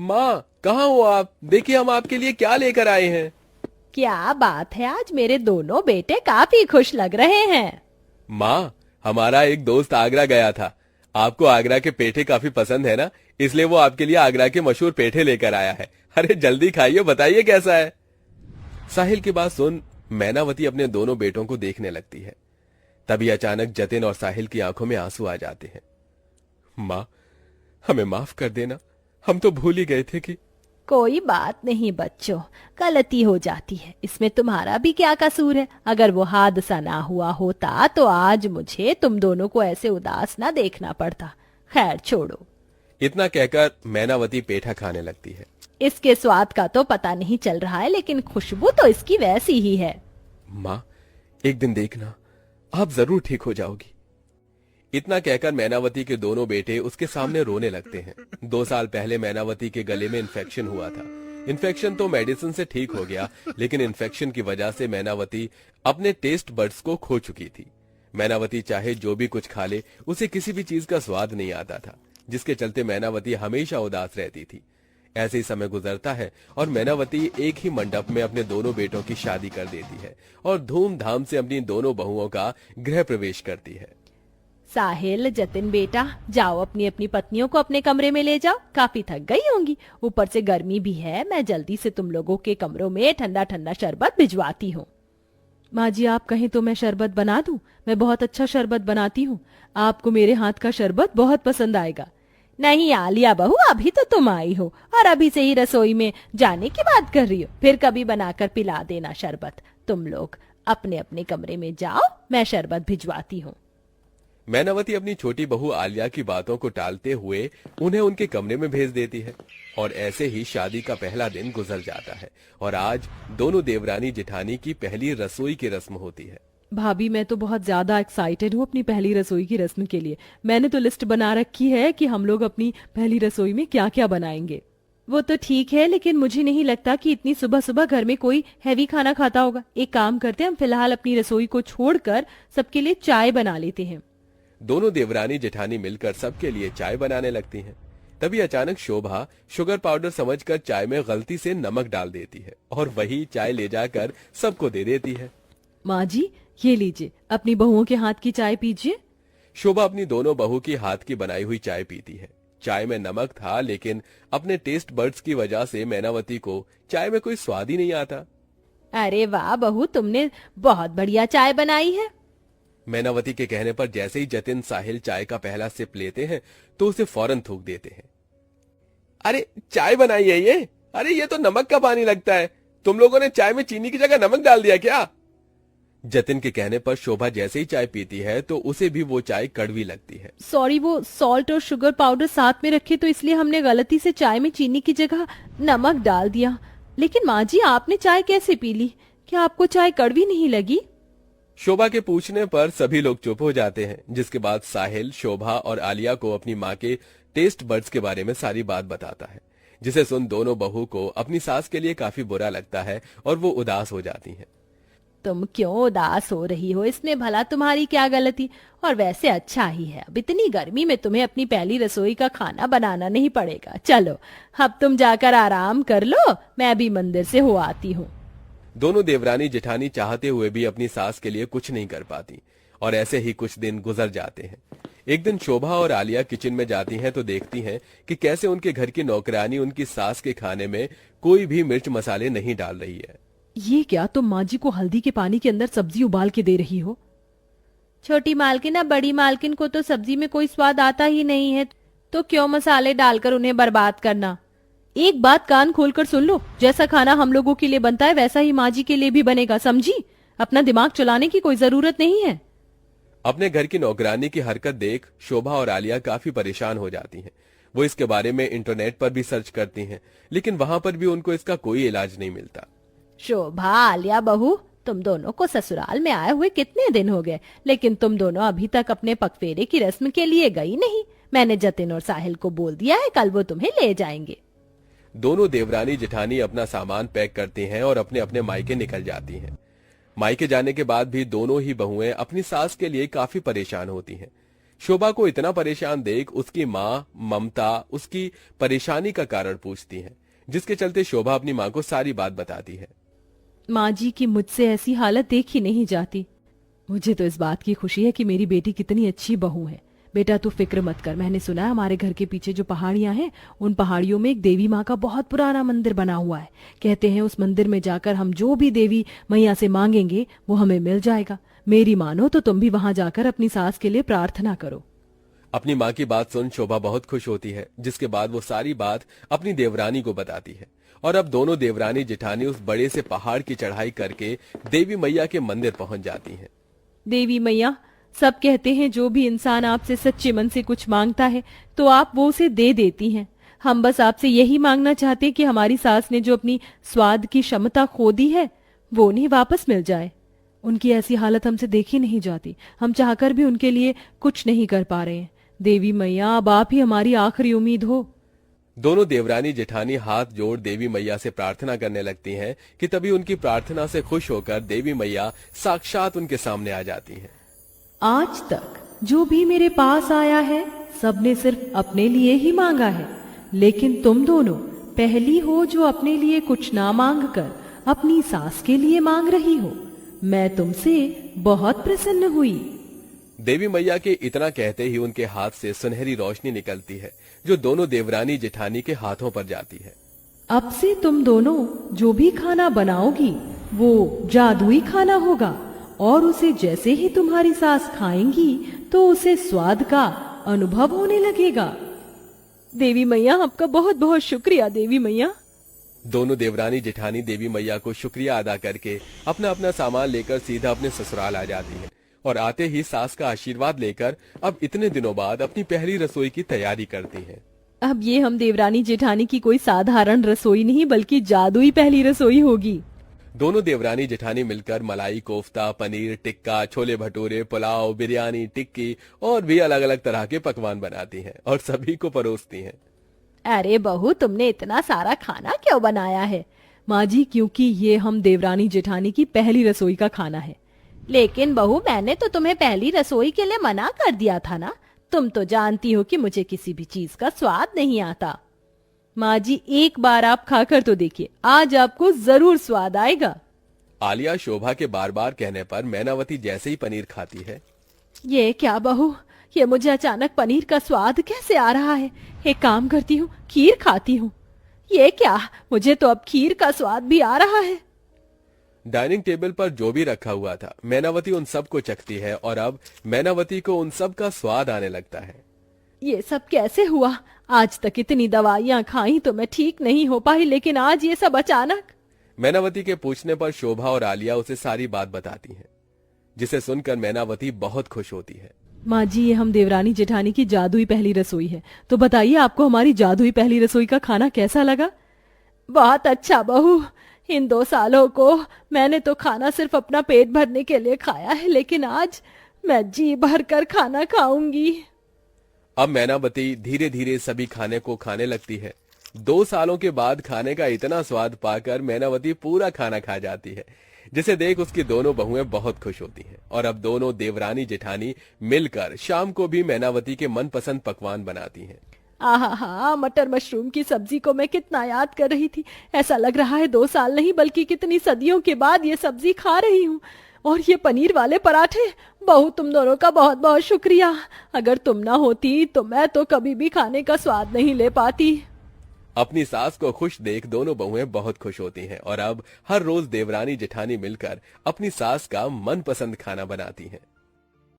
माँ, कहाँ हो आप? देखिए हम आपके लिए क्या लेकर आए हैं। क्या बात है, आज मेरे दोनों बेटे काफी खुश लग रहे हैं। माँ, हमारा एक दोस्त आगरा गया था। आपको आगरा के पेठे काफी पसंद है ना, इसलिए वो आपके लिए आगरा के मशहूर पेठे लेकर आया है। अरे जल्दी खाइए, बताइए कैसा है। साहिल की बात सुन मैनावती अपने दोनों बेटों को देखने लगती है। तभी अचानक जतिन और साहिल की आंखों में आंसू आ जाते हैं। माँ, हमें माफ कर देना, हम तो भूल ही गए थे कि। कोई बात नहीं बच्चों, गलती हो जाती है, इसमें तुम्हारा भी क्या कसूर है। अगर वो हादसा ना हुआ होता तो आज मुझे तुम दोनों को ऐसे उदास ना देखना पड़ता। खैर छोड़ो। इतना कहकर मैनावती पेठा खाने लगती है। इसके स्वाद का तो पता नहीं चल रहा है, लेकिन खुशबू तो इसकी वैसी ही है। माँ, एक दिन देखना, आप जरूर ठीक हो जाओगी। इतना कहकर मैनावती के दोनों बेटे उसके सामने रोने लगते हैं। 2 साल पहले मैनावती के गले में इन्फेक्शन हुआ था। इन्फेक्शन तो मेडिसिन से ठीक हो गया, लेकिन इन्फेक्शन की वजह से मैनावती अपने टेस्ट बड्स को खो चुकी थी। मैनावती चाहे जो भी कुछ खा ले, उसे किसी भी चीज का स्वाद नहीं आता था, जिसके चलते मैनावती हमेशा उदास रहती थी। ऐसे ही समय गुजरता है और मैनावती एक ही मंडप में अपने दोनों बेटों की शादी कर देती है और धूमधाम से अपनी दोनों बहुओं का गृह प्रवेश करती है। साहिल, जतिन बेटा, जाओ अपनी अपनी पत्नियों को अपने कमरे में ले जाओ, काफी थक गई होंगी। ऊपर से गर्मी भी है, मैं जल्दी से तुम लोगों के कमरों में ठंडा ठंडा शरबत भिजवाती हूँ। माँ जी, आप कहें तो मैं शरबत बना दूं? मैं बहुत अच्छा शरबत बनाती हूँ, आपको मेरे हाथ का शरबत बहुत पसंद आएगा। नहीं आलिया बहू, अभी तो तुम आई हो और अभी से ही रसोई में जाने की बात कर रही हो। फिर कभी बनाकर पिला देना शरबत। तुम लोग अपने अपने कमरे में जाओ, मैं शरबत भिजवाती हूँ। मैनावती अपनी छोटी बहू आलिया की बातों को टालते हुए उन्हें उनके कमरे में भेज देती है और ऐसे ही शादी का पहला दिन गुजर जाता है और आज दोनों देवरानी जेठानी की पहली रसोई की रस्म होती है। भाभी, मैं तो बहुत ज्यादा एक्साइटेड हूँ अपनी पहली रसोई की रस्म के लिए। मैंने तो लिस्ट बना रखी है कि हम लोग अपनी पहली रसोई में क्या क्या बनाएंगे। वो तो ठीक है, लेकिन मुझे नहीं लगता कि इतनी सुबह सुबह घर में कोई हैवी खाना खाता होगा। एक काम करते हैं, हम फिलहाल अपनी रसोई को छोड़कर सबके लिए चाय बना लेते हैं। दोनों देवरानी जेठानी मिलकर सबके लिए चाय बनाने लगती हैं। तभी अचानक शोभा शुगर पाउडर समझकर चाय में गलती से नमक डाल देती है और वही चाय ले जाकर सबको दे देती है। माँ जी, ये लीजिए, अपनी बहुओं के हाथ की चाय पीजिए। शोभा अपनी दोनों बहू की हाथ की बनाई हुई चाय पीती है। चाय में नमक था, लेकिन अपने टेस्ट बड्स की वजह से मैनावती को चाय में कोई स्वाद ही नहीं आता। अरे वाह बहू, तुमने बहुत बढ़िया चाय बनाई है। मैनावती के कहने पर जैसे ही जतिन साहिल चाय का पहला सिप लेते हैं तो उसे फौरन थूक देते हैं। अरे चाय बनाई है ये? अरे ये तो नमक का पानी लगता है। तुम लोगों ने चाय में चीनी की जगह नमक डाल दिया क्या? जतिन के कहने पर शोभा जैसे ही चाय पीती है तो उसे भी वो चाय कड़वी लगती है। सॉरी, वो सॉल्ट और शुगर पाउडर साथ में रखे तो इसलिए हमने गलती से चाय में चीनी की जगह नमक डाल दिया। लेकिन माँ जी, आपने चाय कैसे पी ली? क्या आपको चाय कड़वी नहीं लगी? शोभा के पूछने पर सभी लोग चुप हो जाते हैं, जिसके बाद साहिल शोभा और आलिया को अपनी माँ के टेस्ट बड्स के बारे में सारी बात बताता है, जिसे सुन दोनों बहू को अपनी सास के लिए काफी बुरा लगता है और वो उदास हो जाती हैं। तुम क्यों उदास हो रही हो? इसमें भला तुम्हारी क्या गलती? और वैसे अच्छा ही है, अब इतनी गर्मी में तुम्हें अपनी पहली रसोई का खाना बनाना नहीं पड़ेगा। चलो अब तुम जाकर आराम कर लो, मैं भी मंदिर से हो आती हूँ। दोनों देवरानी जेठानी चाहते हुए भी अपनी सास के लिए कुछ नहीं कर पाती और ऐसे ही कुछ दिन गुजर जाते हैं। एक दिन शोभा और आलिया किचन में जाती हैं तो देखती हैं कि कैसे उनके घर की नौकरानी उनकी सास के खाने में कोई भी मिर्च मसाले नहीं डाल रही है। ये क्या, तुम माँ जी को हल्दी के पानी के अंदर सब्जी उबाल के दे रही हो? छोटी मालकिन, अब बड़ी मालकिन को तो सब्जी में कोई स्वाद आता ही नहीं है, तो क्यों मसाले डालकर उन्हें बर्बाद करना। एक बात कान खोलकर सुन लो, जैसा खाना हम लोगों के लिए बनता है वैसा ही माँ जी के लिए भी बनेगा, समझी? अपना दिमाग चलाने की कोई जरूरत नहीं है। अपने घर की नौकरानी की हरकत देख शोभा और आलिया काफी परेशान हो जाती हैं। वो इसके बारे में इंटरनेट पर भी सर्च करती हैं, लेकिन वहां पर भी उनको इसका कोई इलाज नहीं मिलता। शोभा, आलिया बहू, तुम दोनों को ससुराल में आए हुए कितने दिन हो गए, लेकिन तुम दोनों अभी तक अपने पगफेरे की रस्म के लिए गई नहीं। मैंने जतिन और साहिल को बोल दिया है, कल वो तुम्हें ले जाएंगे। दोनों देवरानी जेठानी अपना सामान पैक करती हैं और अपने अपने मायके निकल जाती हैं। मायके जाने के बाद भी दोनों ही बहुएं अपनी सास के लिए काफी परेशान होती हैं। शोभा को इतना परेशान देख उसकी माँ ममता उसकी परेशानी का कारण पूछती है, जिसके चलते शोभा अपनी माँ को सारी बात बताती है। माँ जी की मुझसे ऐसी हालत देखी नहीं जाती। मुझे तो इस बात की खुशी है कि मेरी बेटी कितनी अच्छी बहू है। बेटा तू फिक्र मत कर, मैंने सुना है हमारे घर के पीछे जो पहाड़ियां हैं उन पहाड़ियों में एक देवी माँ का बहुत पुराना मंदिर बना हुआ है। कहते हैं उस मंदिर में जाकर हम जो भी देवी मैया से मांगेंगे वो हमें मिल जाएगा। मेरी मानो तो तुम भी वहां जाकर अपनी सास के लिए प्रार्थना करो। अपनी माँ की बात सुन शोभा बहुत खुश होती है, जिसके बाद वो सारी बात अपनी देवरानी को बताती है। और अब दोनों देवरानी जेठानी उस बड़े से पहाड़ की चढ़ाई करके देवी मैया के मंदिर पहुंच जाती हैं। देवी मैया, सब कहते हैं जो भी इंसान आपसे सच्चे मन से कुछ मांगता है तो आप वो उसे दे देती हैं। हम बस आपसे यही मांगना चाहते हैं कि हमारी सास ने जो अपनी स्वाद की क्षमता खो दी है वो उन्हें वापस मिल जाए। उनकी ऐसी हालत हमसे देखी नहीं जाती। हम चाहकर भी उनके लिए कुछ नहीं कर पा रहे हैं। देवी मैया, अब आप ही हमारी आखिरी उम्मीद हो। दोनों देवरानी जेठानी हाथ जोड़ देवी मैया से प्रार्थना करने लगती हैं कि तभी उनकी प्रार्थना से खुश होकर देवी मैया साक्षात उनके सामने आ जाती हैं। आज तक जो भी मेरे पास आया है सबने सिर्फ अपने लिए ही मांगा है, लेकिन तुम दोनों पहली हो जो अपने लिए कुछ ना मांग कर अपनी सास के लिए मांग रही हो। मैं तुमसे बहुत प्रसन्न हुई। देवी मैया के इतना कहते ही उनके हाथ से सुनहरी रोशनी निकलती है, जो दोनों देवरानी जेठानी के हाथों पर जाती है। अब से तुम दोनों जो भी खाना बनाओगी वो जादुई खाना होगा और उसे जैसे ही तुम्हारी सास खाएंगी तो उसे स्वाद का अनुभव होने लगेगा। देवी मैया, आपका बहुत बहुत शुक्रिया। देवी मैया, दोनों देवरानी जेठानी देवी मैया को शुक्रिया अदा करके अपना अपना सामान लेकर सीधा अपने ससुराल आ जाती हैं और आते ही सास का आशीर्वाद लेकर अब इतने दिनों बाद अपनी पहली रसोई की तैयारी करती हैं। अब ये हम देवरानी जेठानी की कोई साधारण रसोई नहीं बल्कि जादुई पहली रसोई होगी। दोनों देवरानी जेठानी मिलकर मलाई कोफ्ता, पनीर टिक्का, छोले भटूरे, पुलाव, बिरयानी, टिक्की और भी अलग अलग तरह के पकवान बनाती हैं और सभी को परोसती हैं। अरे बहू, तुमने इतना सारा खाना क्यों बनाया है? माँ जी, क्योंकि ये हम देवरानी जेठानी की पहली रसोई का खाना है। लेकिन बहू, मैंने तो तुम्हें पहली रसोई के लिए मना कर दिया था ना। तुम तो जानती हो कि मुझे किसी भी चीज का स्वाद नहीं आता। माँ जी, एक बार आप खाकर तो देखिए, आज आपको जरूर स्वाद आएगा। आलिया शोभा के बार बार कहने पर मैनावती जैसे ही पनीर खाती है। ये क्या बहू, ये मुझे अचानक पनीर का स्वाद कैसे आ रहा है? एक काम करती हूँ, खीर खाती हूँ। ये क्या, मुझे तो अब खीर का स्वाद भी आ रहा है। डाइनिंग टेबल पर जो भी रखा हुआ था मैनावती उन सब को चखती है और अब मैनावती को उन सब का स्वाद आने लगता है। ये सब कैसे हुआ? आज तक इतनी दवाइयाँ खाई तो मैं ठीक नहीं हो पाई, लेकिन आज ये सब अचानक। मैनावती के पूछने पर शोभा और आलिया उसे सारी बात बताती हैं, जिसे सुनकर मैनावती बहुत खुश होती है। माँ जी, ये हम देवरानी जेठानी की जादुई पहली रसोई है। तो बताइए, आपको हमारी जादुई पहली रसोई का खाना कैसा लगा? बहुत अच्छा बहू। इन 2 सालों को मैंने तो खाना सिर्फ अपना पेट भरने के लिए खाया है, लेकिन आज मैं जी भर कर खाना खाऊंगी। अब मैनावती धीरे धीरे सभी खाने को खाने लगती है। 2 सालों के बाद खाने का इतना स्वाद पाकर मैनावती पूरा खाना खा जाती है, जिसे देख उसकी दोनों बहुएं बहुत खुश होती हैं और अब दोनों देवरानी जेठानी मिलकर शाम को भी मैनावती के मनपसंद पकवान बनाती हैं। आहा, मटर मशरूम की सब्जी को मैं कितना याद कर रही थी। ऐसा लग रहा है 2 साल नहीं बल्कि कितनी सदियों के बाद ये सब्जी खा रही हूँ। और ये पनीर वाले पराठे, बहू तुम दोनों का बहुत बहुत शुक्रिया। अगर तुम ना होती तो मैं तो कभी भी खाने का स्वाद नहीं ले पाती। अपनी सास को खुश देख दोनों बहुएं बहुत खुश होती हैं और अब हर रोज देवरानी जेठानी मिलकर अपनी सास का मनपसंद खाना बनाती हैं।